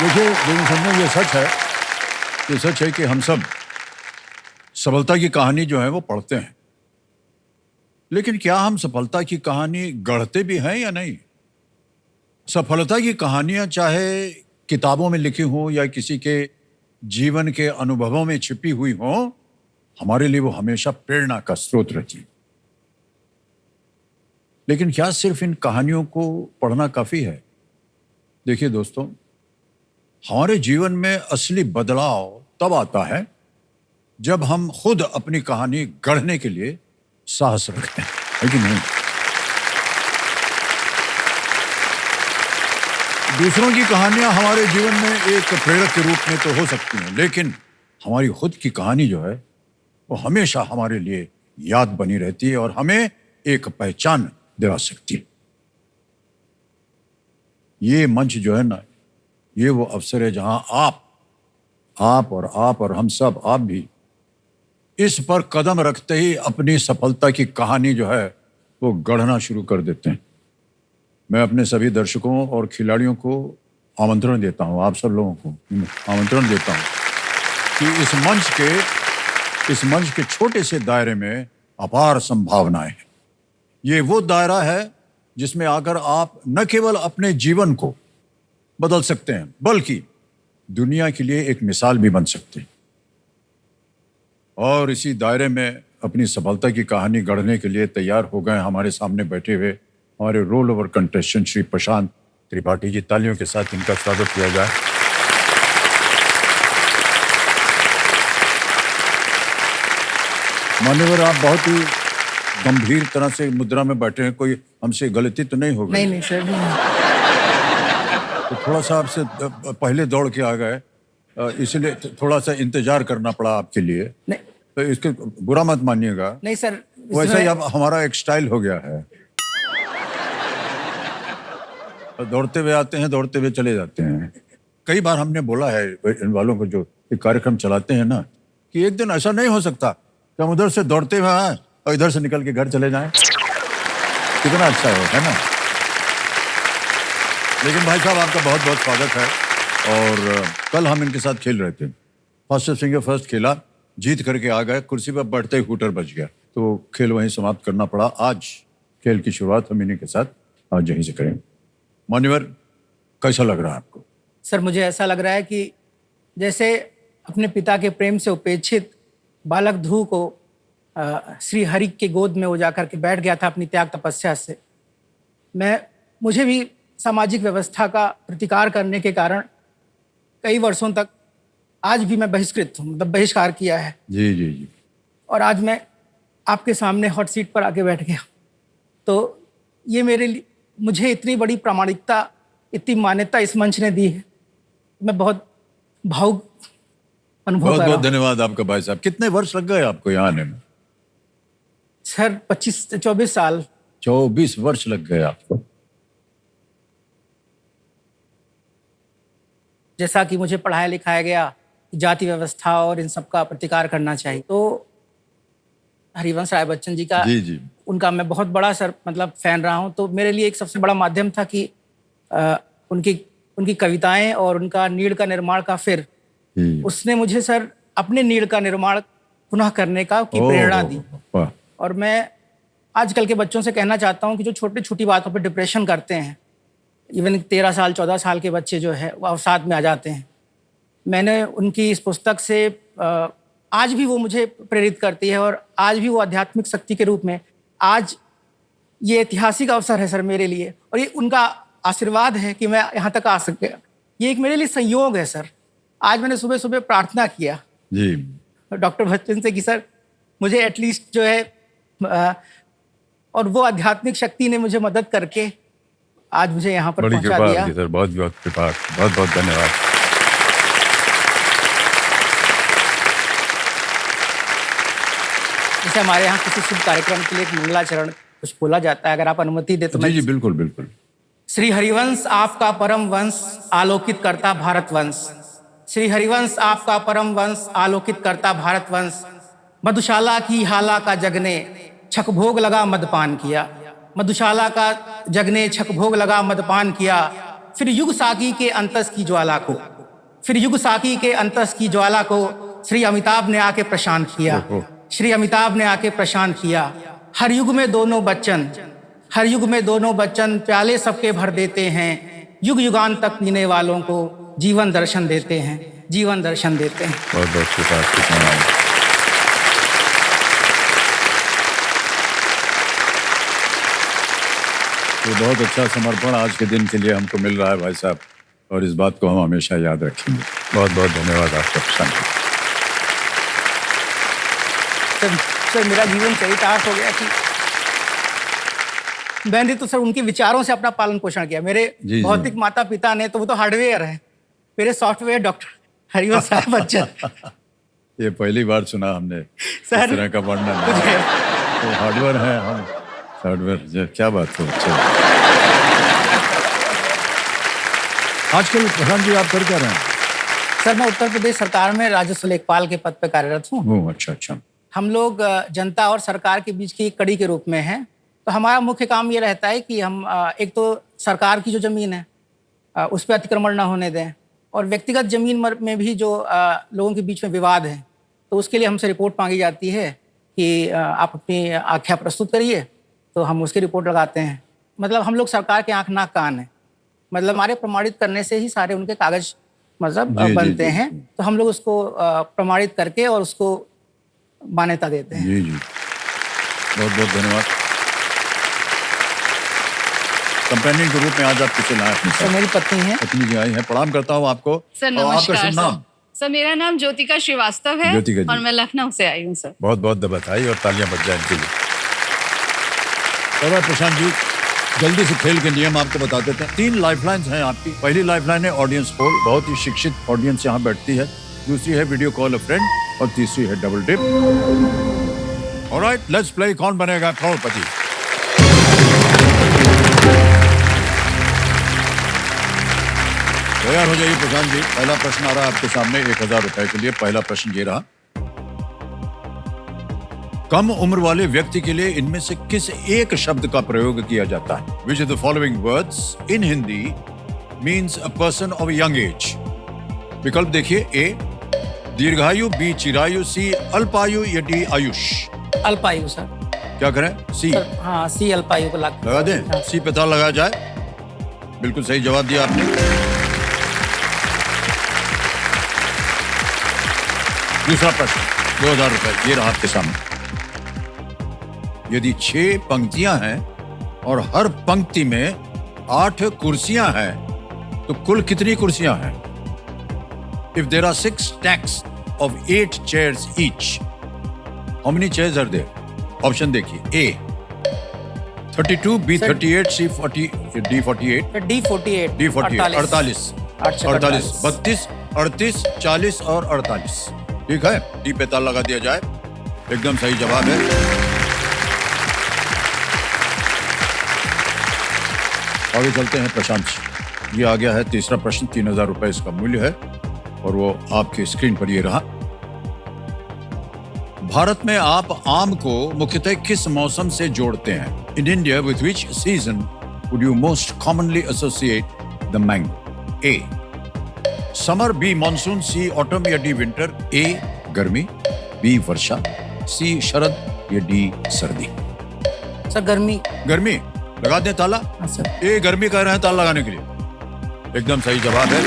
देखिए देवेंद्र साहब, ये सच है कि हम सब सफलता की कहानी जो है वो पढ़ते हैं, लेकिन क्या हम सफलता की कहानी गढ़ते भी हैं या नहीं? सफलता की कहानियां चाहे किताबों में लिखी हों या किसी के जीवन के अनुभवों में छिपी हुई हों, हमारे लिए वो हमेशा प्रेरणा का स्रोत रहती है। लेकिन क्या सिर्फ इन कहानियों को पढ़ना काफी है? देखिए दोस्तों, हमारे जीवन में असली बदलाव तब आता है जब हम खुद अपनी कहानी गढ़ने के लिए साहस रखते हैं, है कि नहीं? दूसरों की कहानियां हमारे जीवन में एक प्रेरक के रूप में तो हो सकती हैं, लेकिन हमारी खुद की कहानी जो है वो हमेशा हमारे लिए याद बनी रहती है और हमें एक पहचान दिला सकती है। ये मंच जो है ना, ये वो अवसर है जहां आप और हम सब, आप भी इस पर कदम रखते ही अपनी सफलता की कहानी जो है वो गढ़ना शुरू कर देते हैं। मैं अपने सभी दर्शकों और खिलाड़ियों को आमंत्रण देता हूं, आप सब लोगों को आमंत्रण देता हूं कि इस मंच के छोटे से दायरे में अपार संभावनाएं हैं। ये वो दायरा है जिसमें आकर आप न केवल अपने जीवन को बदल सकते हैं, बल्कि दुनिया के लिए एक मिसाल भी बन सकते हैं। और इसी दायरे में अपनी सफलता की कहानी गढ़ने के लिए तैयार हो गए हमारे सामने बैठे हुए हमारे रोल ओवर कंटेस्टेंट श्री प्रशांत त्रिपाठी जी। तालियों के साथ इनका स्वागत किया जाए। मान्यवर, आप बहुत ही गंभीर तरह से मुद्रा में बैठे हैं, कोई हमसे गलती तो नहीं हो गई? नहीं सर, नहीं। तो थोड़ा सा आपसे पहले दौड़ के आ गए, इसलिए थोड़ा सा इंतजार करना पड़ा आपके लिए। नहीं, तो इसके बुरा मत मानिएगा। नहीं सर, वैसा ही अब हमारा एक स्टाइल हो गया है, दौड़ते हुए आते हैं, दौड़ते हुए चले जाते हैं। कई बार हमने बोला है इन वालों को जो एक कार्यक्रम चलाते हैं ना, कि एक दिन ऐसा नहीं हो सकता कि हम उधर से दौड़ते हुए आए और इधर से निकल के घर चले जाएं। कितना अच्छा है ना? लेकिन भाई साहब, आपका बहुत बहुत स्वागत है। और कल हम इनके साथ खेल रहे थे, फर्स्ट सिंगर फर्स्ट खेला, जीत करके आ गए, कुर्सी पर बैठते ही हूटर बज गया, तो खेल वहीं समाप्त करना पड़ा। आज खेल की शुरुआत हम इन्हीं के साथ आज यहीं से करेंगे। मान्यवर, कैसा लग रहा है आपको? सर, मुझे ऐसा लग रहा है कि जैसे अपने पिता के प्रेम से उपेक्षित बालक ध्रुव को श्री हरि के गोद में वो जाकर के बैठ गया था अपनी त्याग तपस्या से। मुझे भी सामाजिक व्यवस्था का प्रतिकार करने के कारण कई वर्षों तक आज भी मैं बहिष्कृत हूँ, मतलब बहिष्कार किया है। जी जी जी। और आज मैं आपके सामने हॉट सीट पर आके बैठ गया, तो ये मुझे इतनी बड़ी प्रामाणिकता, इतनी मान्यता इस मंच ने दी है, मैं बहुत भावुक अनुभव कर रहा हूं। बहुत धन्यवाद आपका भाई साहब। कितने वर्ष लग गए आपको यहाँ आने में? सर 24 साल। 24 वर्ष लग गए आपको। जैसा कि मुझे पढ़ाया लिखाया गया जाति व्यवस्था और इन सब का प्रतिकार करना चाहिए, तो हरिवंश राय बच्चन जी का जी। उनका मैं बहुत बड़ा सर मतलब फैन रहा हूं। तो मेरे लिए एक सबसे बड़ा माध्यम था कि उनकी कविताएं और उनका नीड़ का निर्माण का फिर उसने मुझे सर अपने नीड़ का निर्माण पुनः करने का की प्रेरणा दी। और मैं आजकल के बच्चों से कहना चाहता हूं कि जो छोटी छोटी बातों पर डिप्रेशन करते हैं, इवन 13 साल 14 साल के बच्चे जो है वो अवसाद में आ जाते हैं, मैंने उनकी इस पुस्तक से आज भी वो मुझे प्रेरित करती है और आज भी वो आध्यात्मिक शक्ति के रूप में आज ये ऐतिहासिक अवसर है सर मेरे लिए, और ये उनका आशीर्वाद है कि मैं यहाँ तक आ सक गया। ये एक मेरे लिए संयोग है सर। आज मैंने सुबह सुबह प्रार्थना किया जी डॉक्टर बच्चन से कि सर मुझे एटलीस्ट जो है और वो आध्यात्मिक शक्ति ने मुझे मदद करके आज मुझे यहाँ पर पहुंचा दिया। सर बहुत बहुत कृपा, बहुत बहुत धन्यवाद। जैसे हमारे यहाँ किसी शुभ कार्यक्रम के लिए एक मंगलाचरण कुछ बोला जाता है, अगर आप अनुमति दे तो। जी बिल्कुल बिल्कुल। श्री हरिवंश आपका परम वंश आलोकित करता भारत वंश। श्री हरिवंश आपका परम वंश आलोकित करता भारत वंश। मधुशाला की हाला का जगने छकभोग लगा मदपान किया। मधुशाला का जगने छकभोग लगा मदपान किया। फिर युग सागी के अंतस की ज्वाला को फिर युग साकी के अंतस की ज्वाला को श्री अमिताभ ने आके प्रशांत किया। श्री अमिताभ ने आके प्रशांत किया। हर युग में दोनों बच्चन, हर युग में दोनों बच्चन प्याले सबके भर देते हैं। युग युगान तक पीने वालों को जीवन दर्शन देते हैं, जीवन दर्शन देते हैं। बहुत बहुत शुक्रिया। तो बहुत अच्छा समर्पण आज के दिन के लिए हमको मिल रहा है भाई साहब, और इस बात को हम हमेशा याद रखेंगे। बहुत बहुत धन्यवाद आपका प्रशांत। सर मेरा जीवन चरितार्थ हो गया कि मैंने तो सर उनके विचारों से अपना पालन पोषण किया। मेरे भौतिक माता पिता ने तो वो तो हार्डवेयर है, मेरे सॉफ्टवेयर डॉक्टर हरिवंश साहब बच्चन। ये पहली बार सुना हमने सर, इस तरह का वर्णन। तो हार्डवेयर है हम, हार्डवेयर, क्या बात है। अच्छा, आजकल प्रधान जी आप कर क्या रहे हैं? सर मैं उत्तर प्रदेश सरकार में राजस्व लेखपाल के पद पर कार्यरत हूँ। अच्छा अच्छा। हम लोग जनता और सरकार के बीच की एक कड़ी के रूप में हैं। तो हमारा मुख्य काम ये रहता है कि हम एक तो सरकार की जो ज़मीन है उस पर अतिक्रमण ना होने दें, और व्यक्तिगत ज़मीन में भी जो लोगों के बीच में विवाद है तो उसके लिए हमसे रिपोर्ट मांगी जाती है कि आप अपनी आख्या प्रस्तुत करिए, तो हम उसकी रिपोर्ट लगाते हैं। मतलब हम लोग सरकार के आँख नाक कान है, मतलब हमारे प्रमाणित करने से ही सारे उनके कागज मतलब बनते हैं। तो हम लोग उसको प्रमाणित करके और उसको मान्यता देते हैं। जी जी, बहुत बहुत धन्यवाद। कंपेनियन के रूप में आज आप किसे लाए अपने साथ? मेरी पत्नी है। पत्नी जी आई है, प्रणाम करता हूँ आपको। सर नमस्कार सर। सर मेरा नाम ज्योतिका श्रीवास्तव है और मैं लखनऊ से आई हूँ सर। बहुत बहुत बधाई और तालियां बज जाए इनके लिए। प्रशांत जी, जल्दी से खेल के नियम आपको बता देते हैं। 3 लाइफलाइंस हैं आपकी। पहली लाइफलाइन है ऑडियंस पोल, बहुत ही शिक्षित ऑडियंस यहाँ बैठती है। दूसरी है वीडियो कॉल अ फ्रेंड, और तीसरी है double dip. Alright, let's play Kaun Banega करोड़पति। तैयार हो जाइए प्रशांत जी। पहला प्रश्न आ रहा है आपके सामने 1000 रुपए के लिए। पहला प्रश्न ये रहा, कम उम्र वाले व्यक्ति के लिए इनमें से किस एक शब्द का प्रयोग किया जाता है? Which of the following words in Hindi means a person of a young age? विकल्प देखिए, ए दीर्घायु, बी चिरायु, सी अल्पायु या डी आयुष। अल्पायु सर। क्या करें? सी। हाँ, सी अल्पायु को लगा दें। सी पता लगाया जाए। बिल्कुल सही जवाब दिया आपने। दूसरा प्रश्न 2000 रुपए ये रहा आपके सामने। यदि 6 पंक्तियां हैं और हर पंक्ति में 8 कुर्सियां हैं तो कुल कितनी कुर्सियां हैं? If there are 6 stacks of 8 chairs each, how many chairs are there? Option देखिए, A 32, B 38, C 40, D 48, D 48, D 48, 48, 32, 38, 40 और 48। ठीक है, डी पे ताला लगा दिया जाए। एकदम सही जवाब है। आगे चलते हैं प्रशांत जी। ये आ गया है तीसरा प्रश्न। 3000 रुपए इसका मूल्य है और वो आपके स्क्रीन पर ये रहा। भारत में आप आम को मुख्यतः किस मौसम से जोड़ते हैं? In India with which season would you most commonly associate the mango? A summer, B monsoon, C autumn या डी विंटर? ए गर्मी, बी वर्षा, सी शरद या डी सर्दी? सर गर्मी। गर्मी लगा दें ताला। हाँ सर। ए गर्मी कह रहे हैं ताला लगाने के लिए। एकदम सही जवाब है।